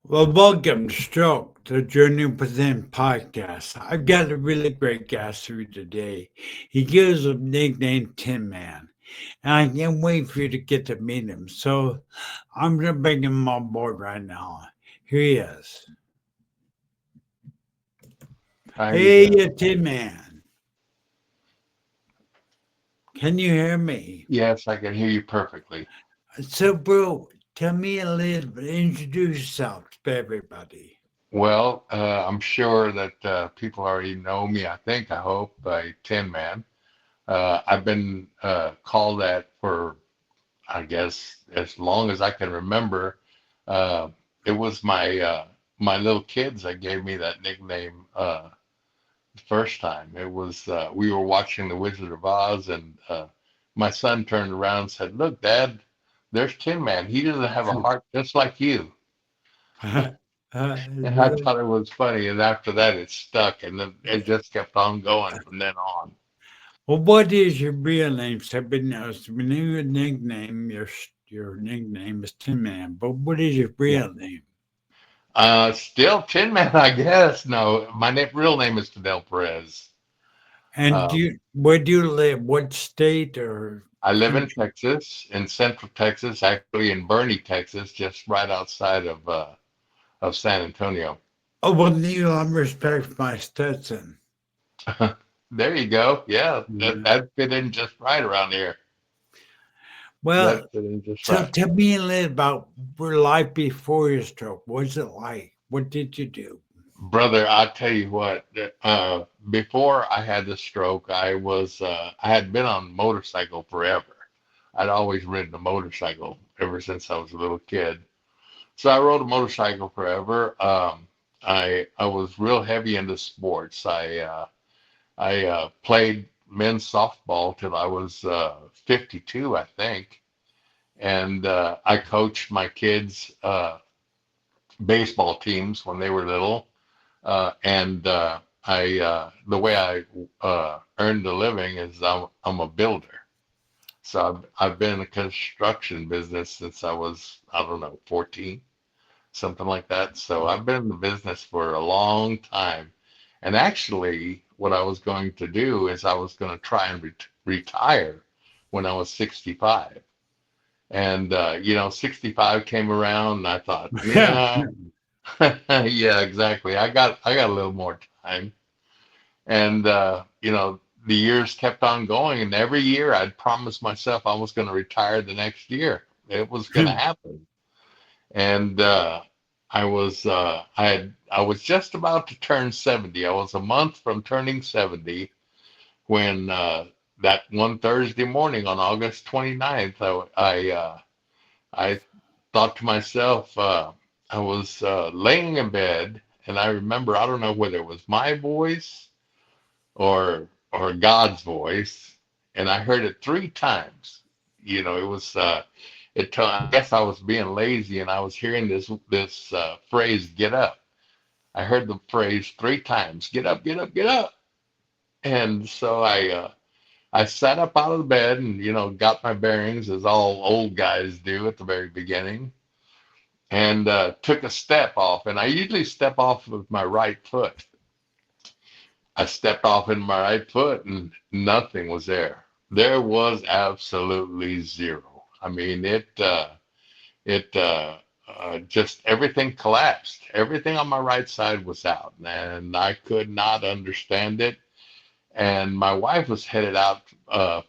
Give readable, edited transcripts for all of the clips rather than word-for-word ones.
Well, welcome, Stroke, to Journey Within podcast. I've got a really great guest for you today. He gives a nickname Tinman, and I can't wait for you to get to meet him. So I'm going to bring him on board right now. Here he is. How you Hey, doing? Tin Man, can you hear me? Yes, I can hear you perfectly. So, bro, tell me a little bit, introduce yourself to everybody. Well, I'm sure that people already know me, I think, I hope, by Tin Man. I've been called that for, I guess, as long as I can remember. Uh, it was my little kids that gave me that nickname the first time. It was we were watching The Wizard of Oz, and my son turned around and said, "Look, Dad, there's Tin Man. He doesn't have a heart just like you." And I thought it was funny, and after that, it stuck, and then it just kept on going from then on. Well, what is your real name? So everybody knows when you nickname, your nickname is Tin Man. But what is your Yeah. real name? Still Tin Man, I guess. No, my real name is Fidel Perez. And Um, where do you live? What state or I live in country? Texas, in Central Texas, actually in Bernie, Texas, just right outside of San Antonio. Oh, well, you have respect for my Stetson. There you go. Yeah, that Yeah. that fit in just right around here. That Well, fit in just so right. tell me a little about your life before your stroke. What's it like? What did you do? Brother, I tell you what, before I had the stroke, I had been on motorcycle forever. I'd always ridden a motorcycle ever since I was a little kid. So I rode a motorcycle forever. I was real heavy into sports. I played men's softball till I was 52, I think, and I coached my kids' baseball teams when they were little. And the way I earned a living is I'm a builder. So I've been in the construction business since I was, I don't know, 14, something like that. So I've been in the business for a long time. And actually, what I was going to do is I was going to try and retire when I was 65. And, 65 came around and I thought, yeah, yeah, exactly. I got a little more time. And the years kept on going, and every year I'd promised myself I was going to retire the next year. It was going to happen. And I was just about to turn 70. I was a month from turning 70 when that one Thursday morning on August 29th, I thought to myself, I was laying in bed, and I remember, I don't know whether it was my voice or God's voice, and I heard it three times. It was I guess I was being lazy, and I was hearing this phrase, "Get up." I heard the phrase three times, "Get up, get up, get up," and so I sat up out of the bed and got my bearings as all old guys do at the very beginning, and took a step off. And I usually step off with my right foot. I stepped off in my right foot and nothing was there. There was absolutely zero. I mean, it just everything collapsed. Everything on my right side was out, and I could not understand it. And my wife was headed out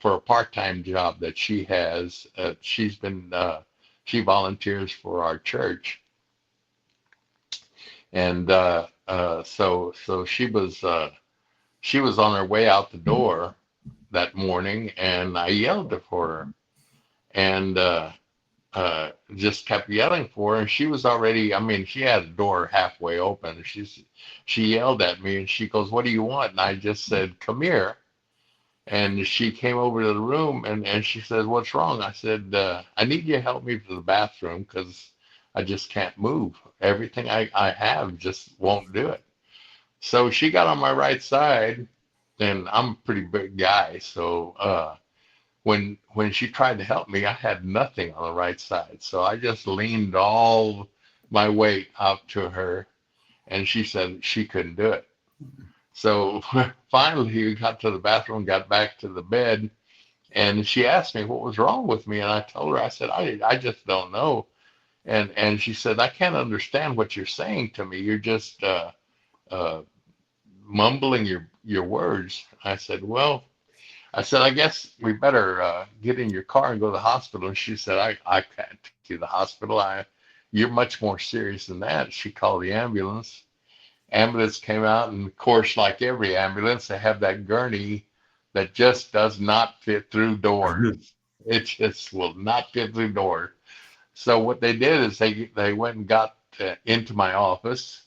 for a part-time job that she has. She volunteers for our church, and so she was on her way out the door that morning, and I yelled for her, and just kept yelling for her. And she was already, I mean, she had the door halfway open. She yelled at me, and she goes, "What do you want?" And I just said, "Come here." And she came over to the room, and she said, "What's wrong?" I said, "I need you to help me to the bathroom because I just can't move. Everything I have just won't do it." So she got on my right side, and I'm a pretty big guy. So when she tried to help me, I had nothing on the right side. So I just leaned all my weight out to her, and she said she couldn't do it. So finally, we got to the bathroom, got back to the bed, and she asked me what was wrong with me, and I told her, I said, I just don't know. And she said, I can't understand what you're saying to me. You're just uh, mumbling your words. I said, well, I said, I guess we better get in your car and go to the hospital. And she said, I can't take you to the hospital. You're much more serious than that. She called the ambulance. Ambulance came out, and of course, like every ambulance, they have that gurney that just does not fit through doors. It just will not fit through doors. So what they did is they went and got into my office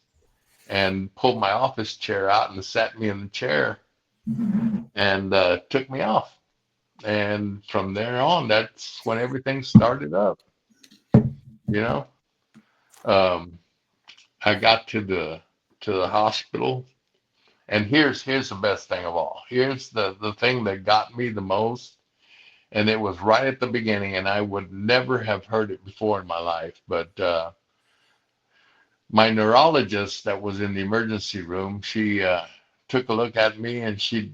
and pulled my office chair out and sat me in the chair and took me off. And from there on, that's when everything started up. You know, um, I got to the hospital, and here's the best thing of all. Here's the thing that got me the most, and it was right at the beginning, and I would never have heard it before in my life. But my neurologist that was in the emergency room, she took a look at me, and she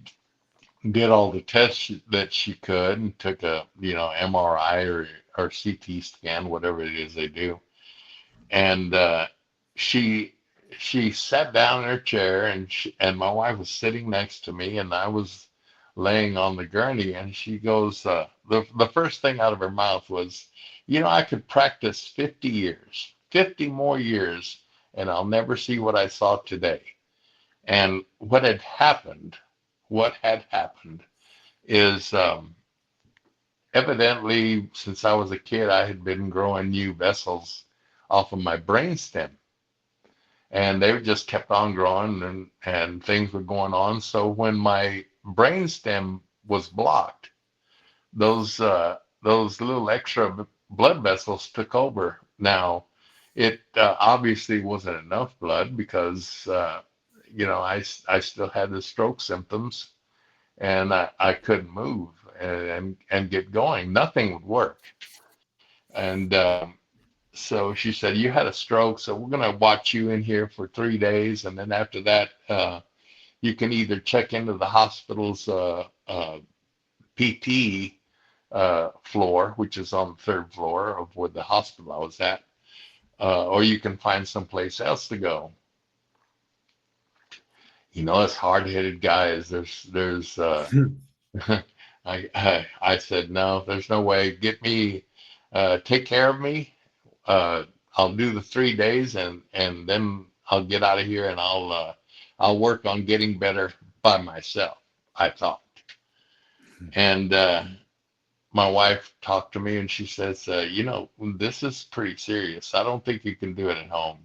did all the tests that she could, and took a MRI or CT scan, whatever it is they do. And she she sat down in her chair, and my wife was sitting next to me, and I was laying on the gurney, and she goes, the first thing out of her mouth was, I could practice 50 years, 50 more years, and I'll never see what I saw today. And what had happened is, evidently, since I was a kid, I had been growing new vessels off of my brainstem, and they just kept on growing, and things were going on. So when my brainstem was blocked, those little extra blood vessels took over. Now, it obviously wasn't enough blood because I still had the stroke symptoms, and I couldn't move and get going. Nothing would work. And so she said, you had a stroke, so we're going to watch you in here for 3 days. And then after that, you can either check into the hospital's PT floor, which is on the third floor of where the hospital I was at, or you can find someplace else to go. Us hard-headed guys, I said, no, there's no way. Get me, take care of me. Uh, I'll do the 3 days, and then I'll get out of here, and I'll work on getting better by myself, I thought. And my wife talked to me, and she says, this is pretty serious. I don't think you can do it at home.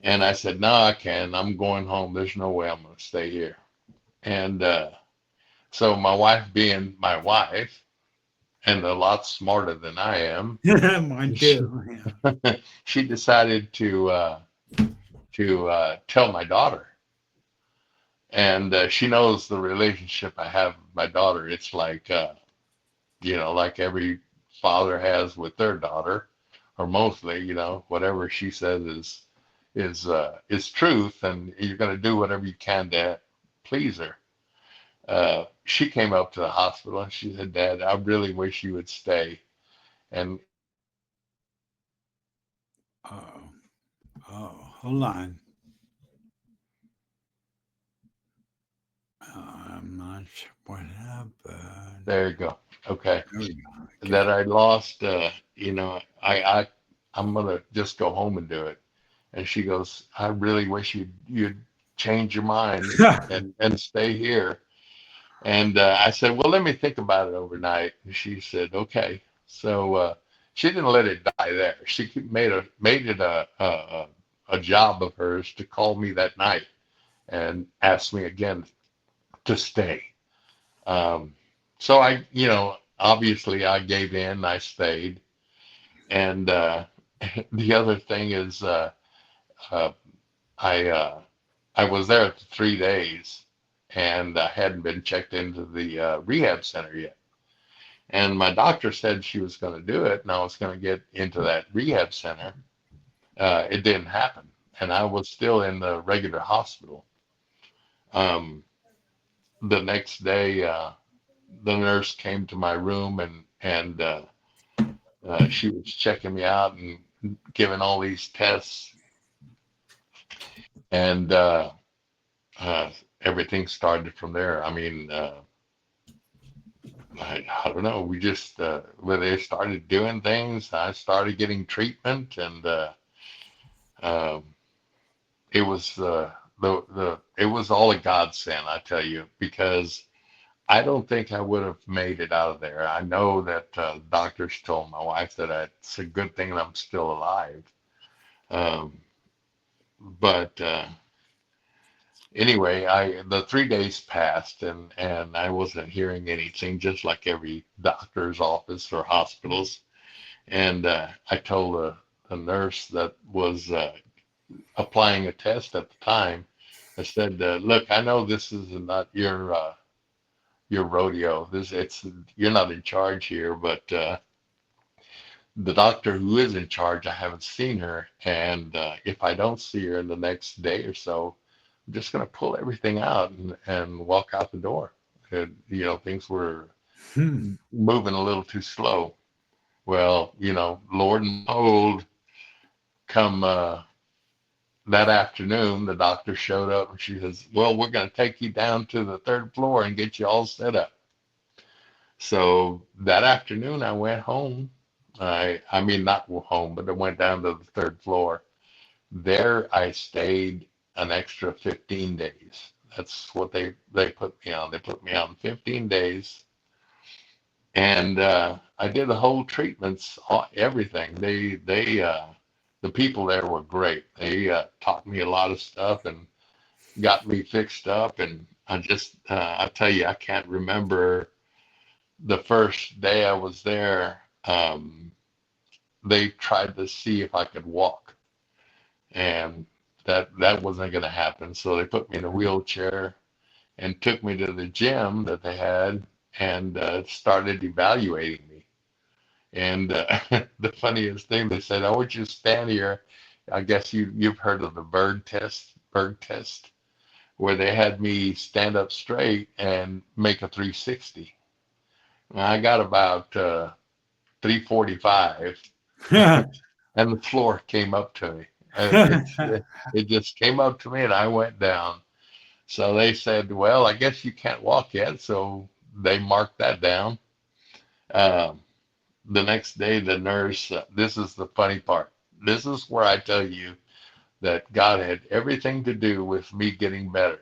And I said, no, I can. I'm going home. There's no way I'm going to stay here. And so my wife, being my wife and a lot smarter than I am, Mine she, too. Yeah. she decided to tell my daughter. And she knows the relationship I have with my daughter. It's like, like every father has with their daughter, or mostly, whatever she says is truth, and you're going to do whatever you can to please her. She came up to the hospital, and she said, Dad, I really wish you would stay. And Oh, hold on. I'm not sure what happened. there you go. Okay. There we go. That Okay. I lost, I'm gonna just go home and do it. And she goes, I really wish you'd change your mind and stay here. And I said, well, let me think about it overnight. And she said, okay. So she didn't let it die there. She made it a job of hers to call me that night and ask me again to stay. Um, so obviously I gave in. I stayed. And the other thing is, uh, I I was there for 3 days, and I hadn't been checked into the rehab center yet. And my doctor said she was going to do it, and I was going to get into that rehab center. it didn't happen. And I was still in the regular hospital. Um, the next day, the nurse came to my room and she was checking me out and giving all these tests, and uh, everything started from there. I mean, I don't know. We just when they started doing things, I started getting treatment, and um, it was the it was all a godsend, I tell you, because I don't think I would have made it out of there. I know that doctors told my wife that it's a good thing that I'm still alive. Um, but anyway, I the 3 days passed and I wasn't hearing anything, just like every doctor's office or hospitals. And I told the nurse that was applying a test at the time. I said, "Look, I know this is not your rodeo. This it's you're not in charge here, but the doctor who is in charge, I haven't seen her, and if I don't see her in the next day or so, I'm just going to pull everything out and walk out the door." And, things were Hmm. moving a little too slow. Well, Lord and behold, come that afternoon, the doctor showed up and she says, "Well, we're going to take you down to the third floor and get you all set up." So that afternoon, I went home. I mean, not home, but I went down to the third floor. There, I stayed an extra 15 days. That's what they put me on. They put me on 15 days, and I did the whole treatments, everything. The people there were great. They taught me a lot of stuff and got me fixed up. And I tell you, I can't remember the first day I was there. They tried to see if I could walk, and that wasn't going to happen. So they put me in a wheelchair and took me to the gym that they had and started evaluating me. And the funniest thing, they said, "I want you to stand here." I guess you've heard of the Berg test, where they had me stand up straight and make a 360. I got about 345, and the floor came up to me. It just came up to me, and I went down. So they said, "Well, I guess you can't walk yet." So they marked that down. Um, the next day, the nurse. This is the funny part. This is where I tell you that God had everything to do with me getting better,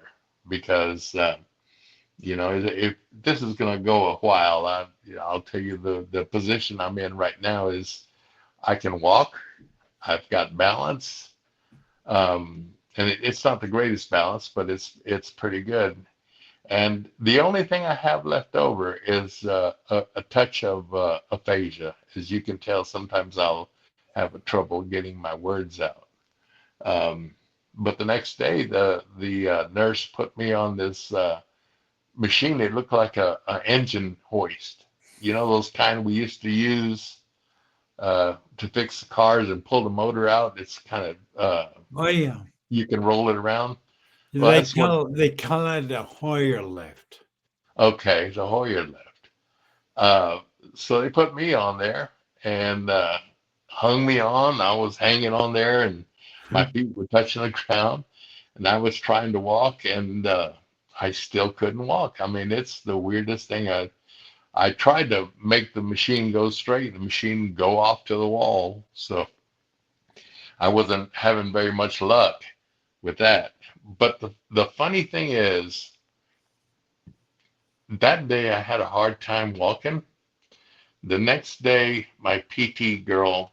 because if this is going to go a while, I'll tell you the position I'm in right now is I can walk. I've got balance, and it's not the greatest balance, but it's pretty good. And the only thing I have left over is a touch of aphasia. As you can tell, sometimes I'll have trouble getting my words out. Um, but the next day, the nurse put me on this machine. It looked like a engine hoist. You know, those kind we used to use to fix the cars and pull the motor out. It's kind of Oh yeah, you can roll it around. Well, they that's what. call they call it a Hoyer lift. Okay, the Hoyer left. Uh, so they put me on there and hung me on. I was hanging on there, and my feet were touching the ground, and I was trying to walk, and I still couldn't walk. I mean, it's the weirdest thing. I tried to make the machine go straight, the machine go off to the wall. So I wasn't having very much luck with that. But the funny thing is, that day I had a hard time walking. The next day, my PT girl,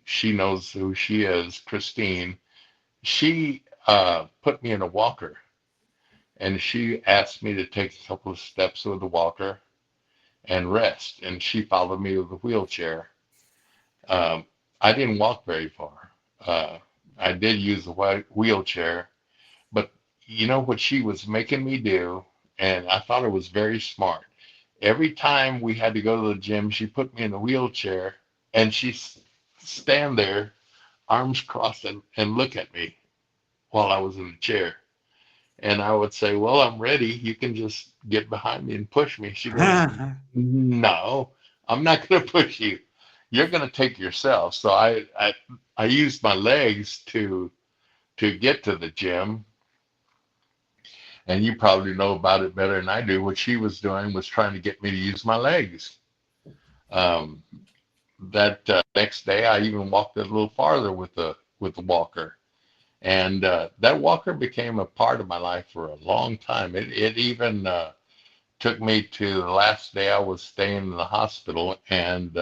she knows who she is, Christine. She put me in a walker, and she asked me to take a couple of steps with the walker and rest. And she followed me with a wheelchair. Um, I didn't walk very far. Uh, I did use the wheelchair, but you know what she was making me do, and I thought it was very smart. Every time we had to go to the gym, she put me in the wheelchair, and she stand there arms crossed and look at me while I was in the chair. And I would say, well, I'm ready. You can just get behind me and push me. She goes, no, I'm not going to push you. You're going to take yourself. So I used my legs to get to the gym. And you probably know about it better than I do. What she was doing was trying to get me to use my legs. Um, that next day, I even walked a little farther with the walker, and that walker became a part of my life for a long time. It even took me to the last day I was staying in the hospital, and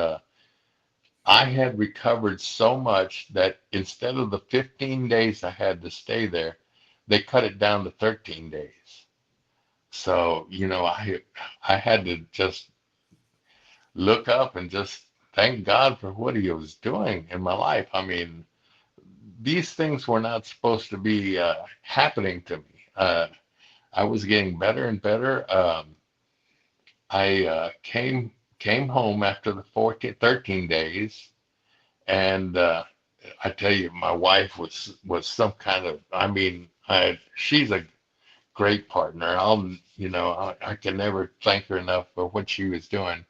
I had recovered so much that instead of the 15 days I had to stay there, they cut it down to 13 days. So, I had to just look up and just thank God for what he was doing in my life. I mean, these things were not supposed to be happening to me. I was getting better and better. I came home after the 13 days, and I tell you, my wife was some kind of. I mean, she's a great partner. I can never thank her enough for what she was doing.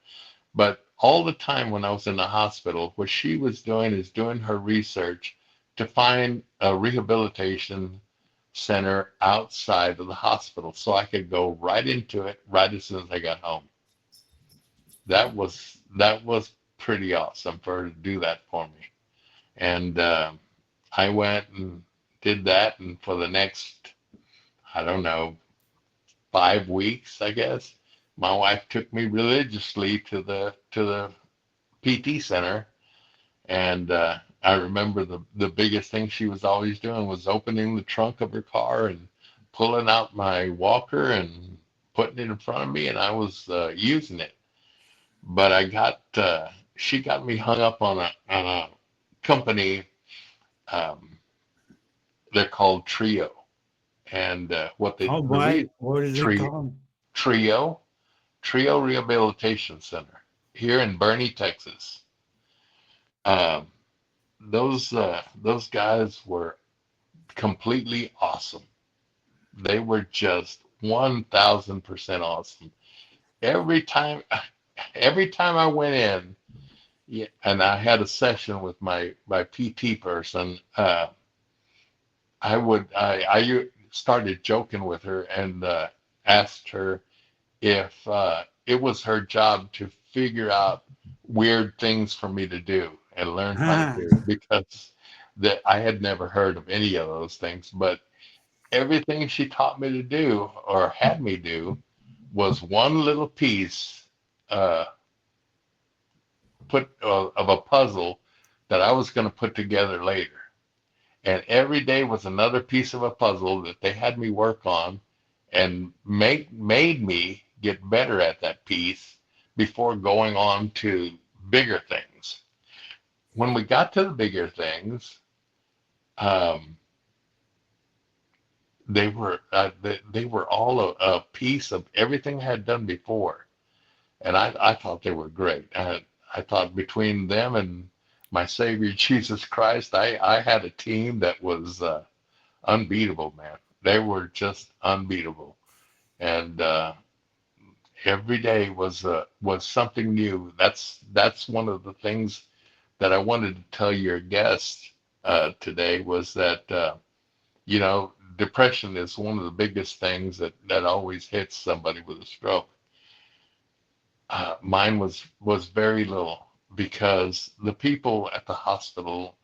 But all the time when I was in the hospital, what she was doing is doing her research to find a rehabilitation center outside of the hospital so I could go right into it right as soon as I got home. That was pretty awesome for her to do that for me. And I went and did that, and for the next, I don't know, 5 weeks, I guess, my wife took me religiously to the PT center, and I remember the biggest thing she was always doing was opening the trunk of her car and pulling out my walker and putting it in front of me, and I was using it. But she got me hung up on a company. Um, they're called Trio, and what they All the right. re, What is it Trio called? Trio Trio Rehabilitation Center here in Bernie, Texas. Um, those guys were completely awesome. They were just 1,000% awesome. Every time, every time I went in, yeah, and I had a session with my PT person, I started joking with her and asked her if it was her job to figure out weird things for me to do and learn how to do it because that I had never heard of any of those things. But everything she taught me to do or had me do was one little piece uh, put of a puzzle that I was going to put together later. And every day was another piece of a puzzle that they had me work on and made me get better at that piece before going on to bigger things. When we got to the bigger things, um, they were all a piece of everything I had done before, and I thought they were great. I thought between them and my Savior Jesus Christ, I had a team that was unbeatable, man. They were just unbeatable, and every day was something new. That's one of the things that I wanted to tell your guest today was that depression is one of the biggest things that always hits somebody with a stroke. Mine was very little because the people at the hospital,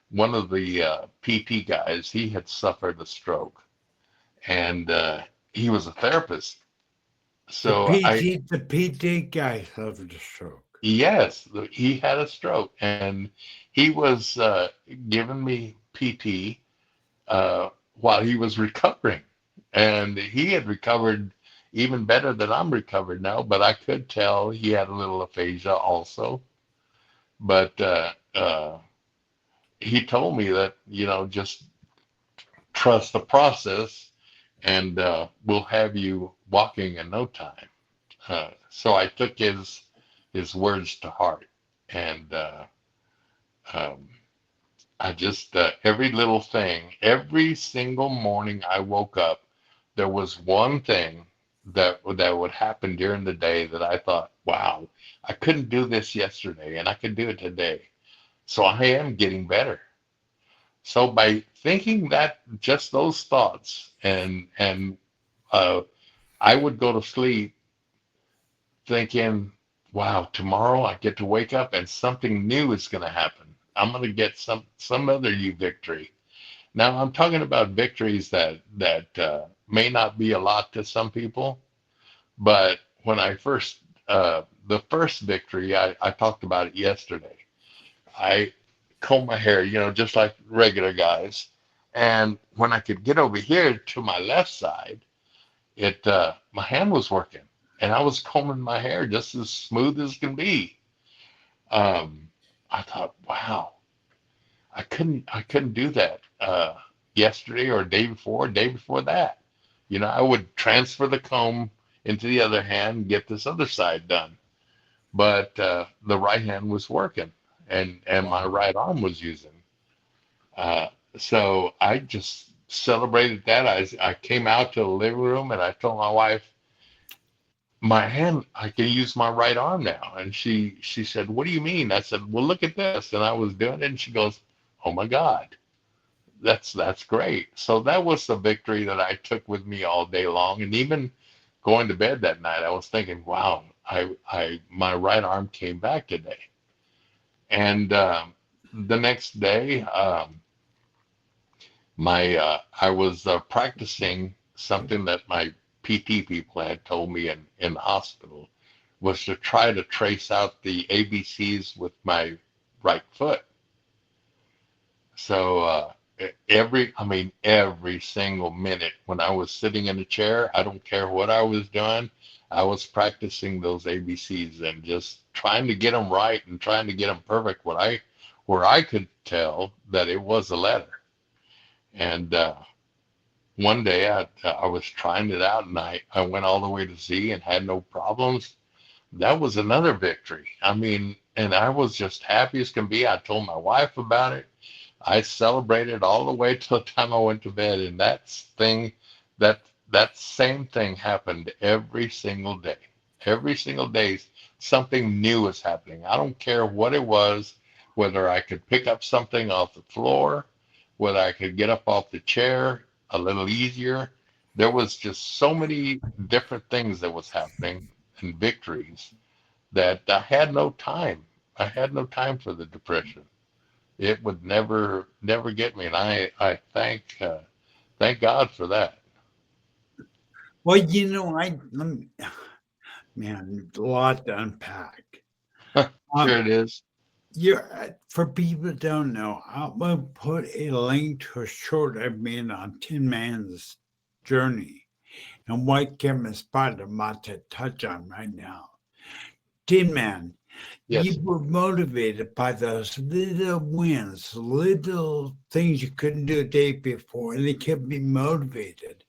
one of the PT guys, he had suffered a stroke, and he was a therapist. The So PT guy suffered a stroke. yes, he had a stroke, and he was giving me PT while he was recovering, and he had recovered even better than I'm recovered now. But I could tell he had a little aphasia also. But he told me that just trust the process, and we'll have you walking in no time. So I took his words to heart, and um, I just every little thing, every single morning I woke up, there was one thing that would happen during the day that I thought, wow, I couldn't do this yesterday and I could do it today. So I am getting better. So by thinking that just those thoughts and uh, I would go to sleep thinking, wow, tomorrow I get to wake up and something new is going to happen. I'm going to get some other new victory. Now I'm talking about victories that may not be a lot to some people, but when I first the first victory I talked about it yesterday. I comb my hair, just like regular guys, and when I could get over here to my left side, it my hand was working, and I was combing my hair just as smooth as can be. Um, I thought, wow, I couldn't do that yesterday or day before that. I would transfer the comb into the other hand and get this other side done. But the right hand was working, and my Wow. right arm was using. Uh, so I just celebrated that. I came out to the living room and I told my wife, my hand, I can use my right arm now. And she said, what do you mean? I said, well, look at this. And I was doing it, and she goes, oh my God. That's great. So that was the victory that I took with me all day long, and even going to bed that night, I was thinking, "Wow, I my right arm came back today." And the next day, my I was practicing something that my PT people had told me in the hospital was to try to trace out the ABCs with my right foot. So every single minute when I was sitting in a chair, I don't care what I was doing, I was practicing those ABCs and just trying to get them right and trying to get them perfect. Where I could tell that it was a letter. And one day I was trying it out and I went all the way to Z and had no problems. That was another victory. And I was just happy as can be. I told my wife about it. I celebrated all the way till the time I went to bed, and that that same thing happened every single day. Every single day, something new was happening. I don't care what it was, whether I could pick up something off the floor, whether I could get up off the chair a little easier. There was just so many different things that was happening and victories that I had no time. I had no time for the depression. It would never get me, and I thank God for that. Well, man, a lot to unpack. Sure Um, it is. for people that don't know, I'm gonna put a link to a short I made on Tin Man's journey and what kept me spot I'm about to touch on right now. Tin Man, you Yes. were motivated by those little wins, little things you couldn't do the day before, and they kept me motivated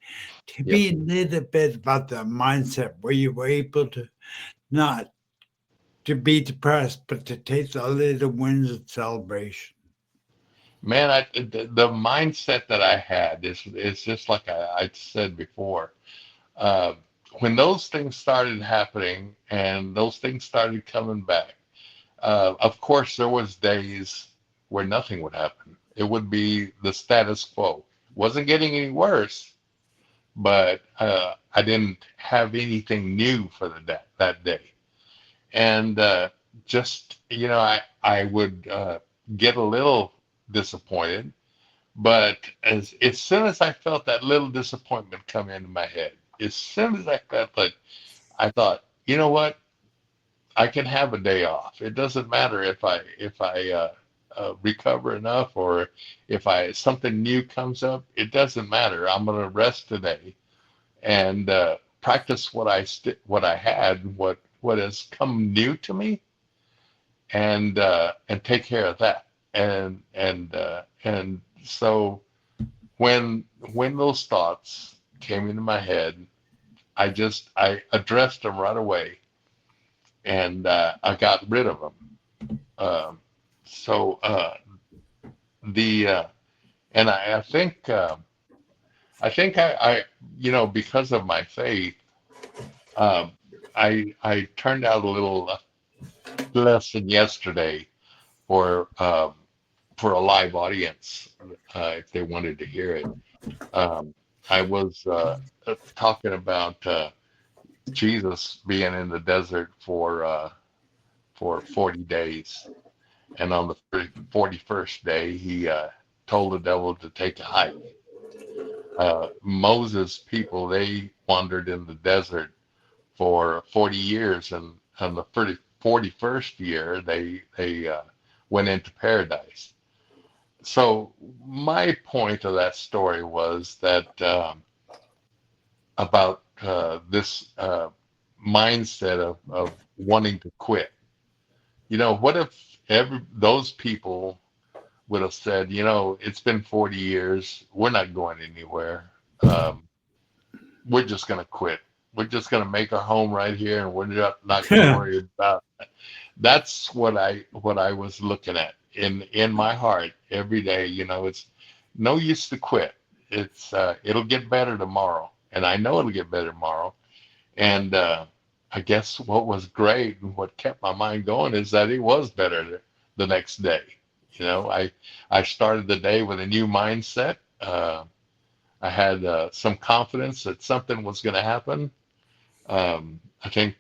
to Yep. be a little bit about the mindset where you were able to not to be depressed, but to take the little wins of celebration. Man, the mindset that I had is just like I said before. Uh, when those things started happening and those things started coming back, of course there was days where nothing would happen. It would be the status quo. Wasn't getting any worse, but I didn't have anything new for that day. And just I would get a little disappointed, but as soon as I felt that little disappointment come into my head, as soon as I felt that, I thought, you know what, I can have a day off. It doesn't matter if I recover enough or if I something new comes up. It doesn't matter. I'm gonna rest today and practice what I had, what has come new to me, and take care of that. And so when when those thoughts came into my head, I addressed them right away, and I got rid of them. Um, so the and I think because of my faith, um, I turned out a little lesson yesterday for um, for a live audience if they wanted to hear it. Um, I was talking about Jesus being in the desert for 40 days, and on the 41st day, he told the devil to take a hike. Moses' people, they wandered in the desert for 40 years, and on the 41st year, they went into paradise. So my point of that story was that about this mindset of wanting to quit. What if those people would have said, it's been 40 years, we're not going anywhere. Um, we're just going to quit. We're just going to make our home right here, and we're not going to worry about. That's what I was looking at in my heart every day. It's no use to quit. It'll get better tomorrow, and I know it'll get better tomorrow. And I guess what was great and what kept my mind going is that it was better the next day. I started the day with a new mindset. I had some confidence that something was going to happen. I think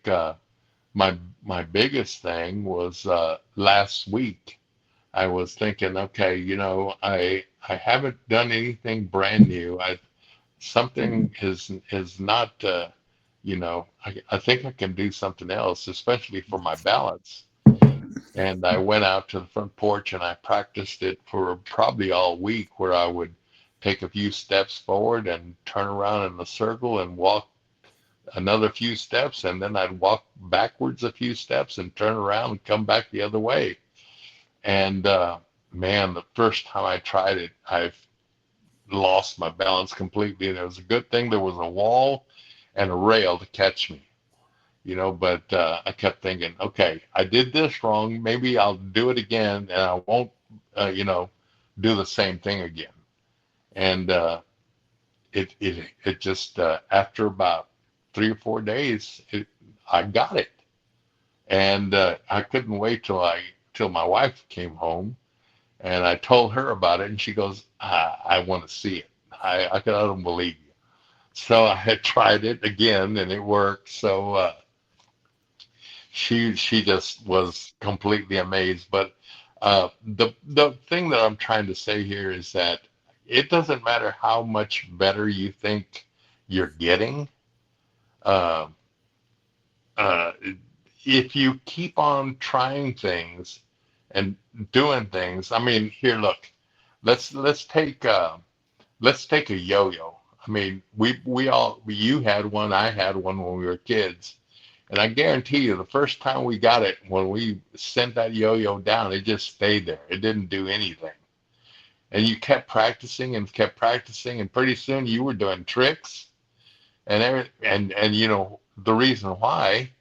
my biggest thing was last week. I was thinking, okay, I haven't done anything brand new. Something is not, I think I can do something else, especially for my balance. And I went out to the front porch and I practiced it for probably all week, where I would take a few steps forward and turn around in a circle and walk another few steps, and then I'd walk backwards a few steps and turn around and come back the other way. And man, the first time I tried it, I lost my balance completely. And it was a good thing there was a wall and a rail to catch me, but I kept thinking, okay, I did this wrong. Maybe I'll do it again and I won't, do the same thing again. And it just, after about 3 or 4 days, I got it. And I couldn't wait till my wife came home, and I told her about it, and she goes, I want to see it. I don't believe you. So I had tried it again, and it worked. So she just was completely amazed. But the thing that I'm trying to say here is that it doesn't matter how much better you think you're getting. Uh, uh, if you keep on trying things and doing things, I mean, here, look, let's take a yo-yo. I mean, you had one, I had one when we were kids, and I guarantee you, the first time we got it, when we sent that yo-yo down, it just stayed there. It didn't do anything, and you kept practicing, and pretty soon you were doing tricks and the reason why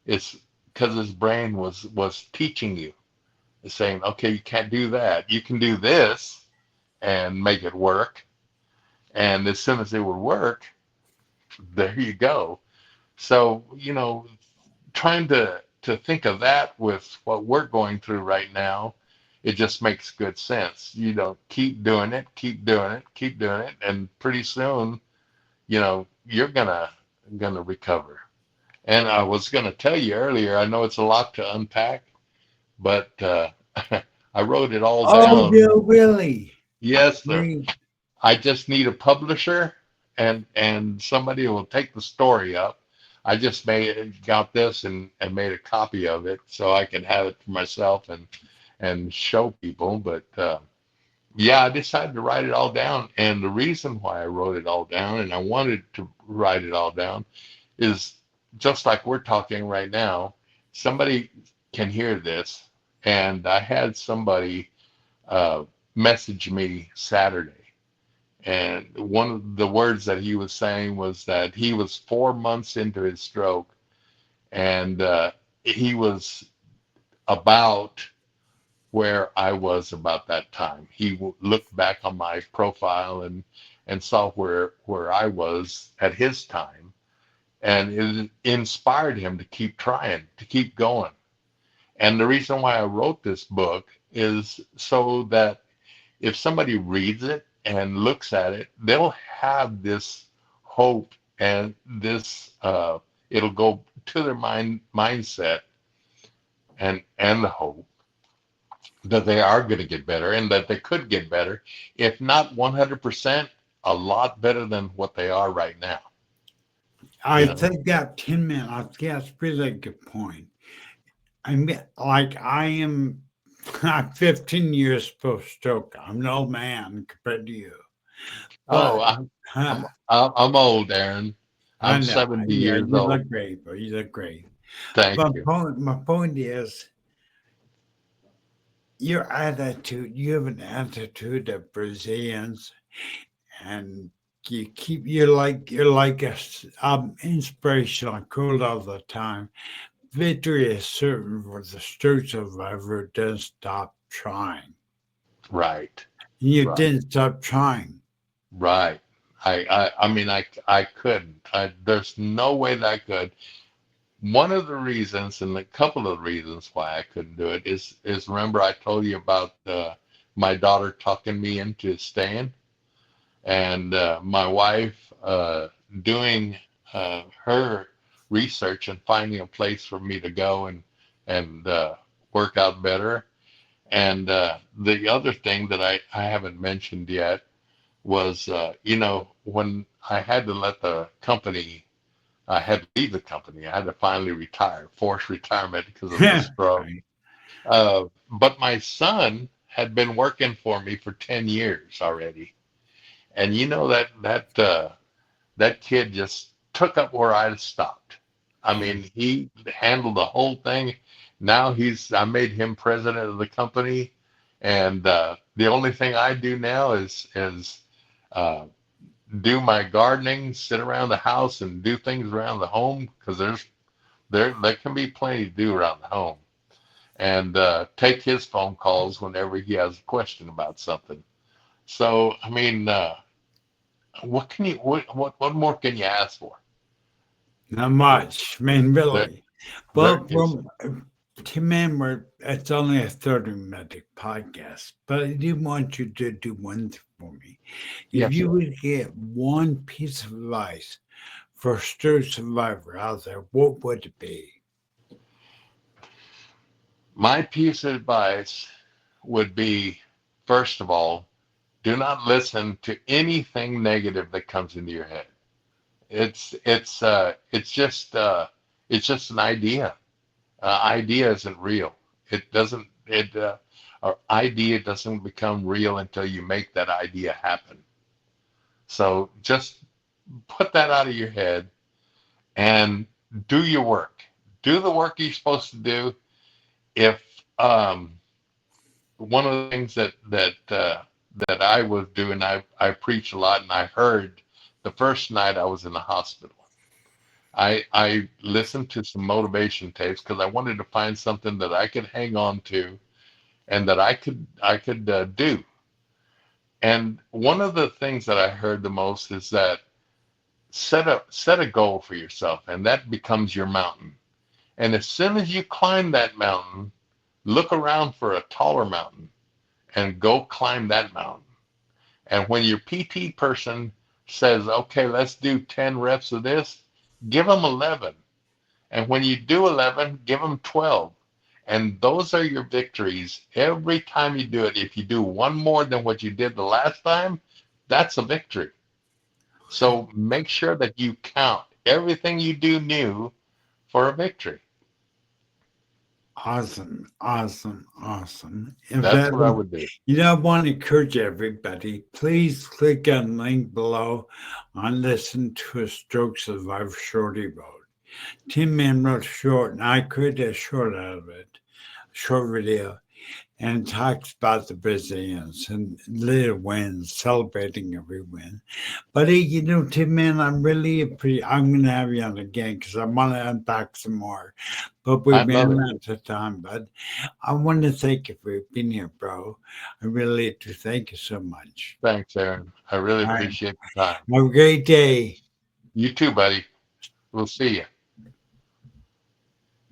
is because his brain was teaching you, saying, okay, you can't do that. You can do this and make it work. And as soon as it would work, there you go. So, trying to think of that with what we're going through right now, it just makes good sense. Keep doing it, keep doing it, keep doing it, and pretty soon, you're gonna recover. And I was gonna tell you earlier, I know it's a lot to unpack, but I wrote it all Oh, down. no, really? Yes, sir. We, I just need a publisher and somebody will take the story up. I just got this and made a copy of it so I can have it for myself and show people. But yeah, I decided to write it all down. And the reason why I wrote it all down and I wanted to write it all down is just like we're talking right now. Somebody can hear this, and I had somebody uh, message me Saturday, and one of the words that he was saying was that he was 4 months into his stroke, and he was about where I was about that time. He looked back on my profile and saw where I was at his time, and it inspired him to keep trying, to keep going. And the reason why I wrote this book is so that if somebody reads it and looks at it, they'll have this hope and this it'll go to their mindset and the hope that they are going to get better and that they could get better, if not 100%, a lot better than what they are right now. I You know? think that Tinman, I think that's really a good point. I mean, like I am, I'm 15 years post stroke. I'm an old man compared to you, Oh, but huh, I'm old, Aaron. I I'm know. 70 Yeah, years you old. look great, but you look great. Thank you. My point is, your attitude. You have an attitude of Brazilians, and you're like a inspirational quote all the time. Victory is certain for the stroke survivor doesn't stop trying. Right, You right, didn't stop trying. right. I mean, I couldn't. There's no way that I could. One of the reasons, and a couple of reasons why I couldn't do it is remember I told you about my daughter talking me into staying, and my wife doing her research and finding a place for me to go and work out better. And the other thing that I haven't mentioned yet was, when I had to let the company, I had to leave the company. I had to finally retire, forced retirement because of the stroke. Right. But my son had been working for me for 10 years already. And that kid just took up where I stopped. I Yeah. mean, he handled the whole thing. Now I made him president of the company, and the only thing I do now is uh, do my gardening, sit around the house, and do things around the home because there can be plenty to do around the home, and take his phone calls whenever he has a question about something. So I mean, what more can you ask for? Not You know, much. I mean, there really. there Well, is. from Tim Manward, it's only a 30-minute podcast, but I do want you to do one thing for me. If Yes, you sir. would get one piece of advice for a stroke survivor out there, what would it be? My piece of advice would be, first of all, do not listen to anything negative that comes into your head. It's just an idea. Idea isn't real. It doesn't it Our idea doesn't become real until you make that idea happen. So just put that out of your head and do your work. Do the work you're supposed to do. If One of the things that I was doing, I preach a lot, and I heard the first night I was in the hospital. I listened to some motivation tapes because I wanted to find something that I could hang on to and that I could do. And one of the things that I heard the most is that set a goal for yourself, and that becomes your mountain. And as soon as you climb that mountain, look around for a taller mountain and go climb that mountain. And when your PT person says, okay, let's do 10 reps of this, give them 11. And when you do 11, give them 12. And those are your victories every time you do it. If you do one more than what you did the last time, that's a victory. So make sure that you count everything you do new for a victory. Awesome, awesome, awesome. If That's that, what I would do. I want to encourage everybody, please click on the link below on Listen to a Stroke Survivor Shorty Road. Tim Man wrote short, and I created a short out of it, short video. and talks about the Brazilians and little wins, celebrating every win. But hey, Tim, man, I'm gonna have you on again because I want to unpack some more. But we I love ran it. out of time. But I want to thank you for being here, bro. I really do. Thank you so much. Thanks, Aaron. I really All right. appreciate the time. Have a great day. You too, buddy. We'll see you.